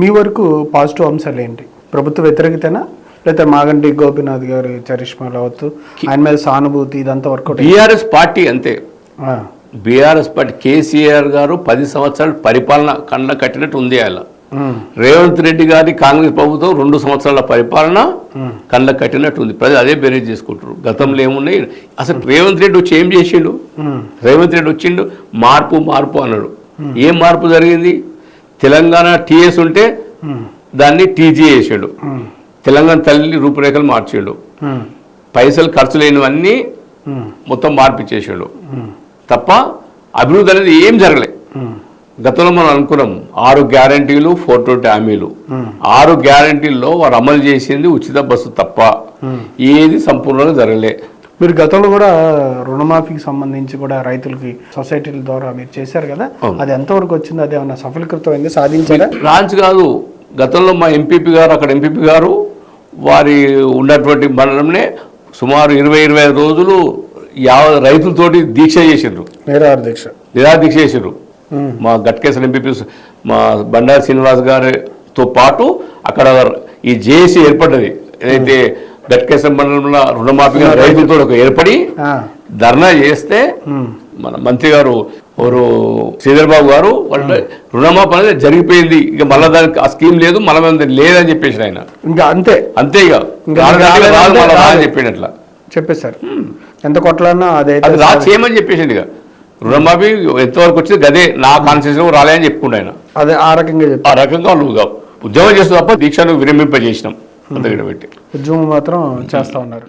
మీ వరకు పాజిటివ్ అంశాలు ఏంటి? ప్రభుత్వ వ్యతిరేకతేనా, లేకపోతే మాగంటి గోపీనాథ్ గారి చరిష్మా రావచ్చు, ఆయన మీద సానుభూతి, ఇదంతా వర్కౌట్? బీఆర్ఎస్ పార్టీ అంతే. బీఆర్ఎస్ పార్టీ కేసీఆర్ గారు 10 సంవత్సరాల పరిపాలన కళ్ళ కట్టినట్టు ఉంది. ఆయన రేవంత్ రెడ్డి గారి కాంగ్రెస్ ప్రభుత్వం 2 సంవత్సరాల పరిపాలన కళ్ళ కట్టినట్టు ఉంది. ప్రజలు అదే బేరేజ్ చేసుకుంటారు. గతంలో ఏమున్నాయి అసలు? రేవంత్ రెడ్డి వచ్చి ఏం చేసిండు? రేవంత్ రెడ్డి వచ్చిండు మార్పు మార్పు అన్నాడు. ఏం మార్పు జరిగింది? తెలంగాణ టీఎస్ ఉంటే దాన్ని టీజీ చేసాడు. తెలంగాణ తల్లి రూపురేఖలు మార్చాడు. పైసలు ఖర్చు లేనివన్నీ మొత్తం మార్పిచ్చేసాడు తప్ప అభివృద్ధి అనేది ఏం జరగలే. గతంలో మనం అనుకున్నాం 6 గ్యారంటీలు 420 హామీలు. 6 గ్యారంటీల్లో వారు అమలు చేసింది ఉచిత బస్సు తప్ప ఏది సంపూర్ణంగా జరగలే. మీరు గతంలో కూడా రుణమాఫీకి సంబంధించి కూడా రైతులకి సొసైటీల ద్వారా మీరు చేశారు కదా, అది ఎంతవరకు వచ్చింది? అది ఏమన్నా సఫలీకృతమైంది, సాధించారా? రాంచ్ కాదు, గతంలో మా ఎంపీపీ గారు, అక్కడ ఎంపీపీ గారు వారి ఉన్నటువంటి మండలంనే సుమారు 20-25 రోజులు రైతులతోటి దీక్ష చేసిండ్రు. నిరాదీక్ష చేసిండ్రు. మా గట్కేశ్వర ఎంపీపీ మా బండారు శ్రీనివాస్ గారితో పాటు అక్కడ ఈ జేఏసీ ఏర్పడ్డది. ఏదైతే గట్కేశ్వర మండలంలో రుణమాఫీ రైతులతో ఏర్పడి ధర్నా చేస్తే మన మంత్రి గారు ఎవరు శ్రీధర్ బాబు గారు రుణమాఫీ అనేది జరిగిపోయింది, ఇక మళ్ళీ దానికి ఆ స్కీమ్ లేదు, మళ్ళీ లేదని చెప్పేసి ఆయన ఇంకా అంతే ఇక చెప్పాడు. అట్లా చెప్పేశారు. ఎంత కొట్లాడినా అదే అది రా చేయమని చెప్పేసింది. ఇక రుణమాఫీ ఎంతవరకు వచ్చింది గదే నా కాన్స్టిట్యూషన్ రాలే అని చెప్పుకుంటా ఆయన. అదే ఆ రకంగా వాళ్ళు ఉద్యమం చేస్తూ తప్ప దీక్షను విరమింపజేసినాం. అంతగా పెట్టి ఉద్యమం మాత్రం చేస్తా ఉన్నారు.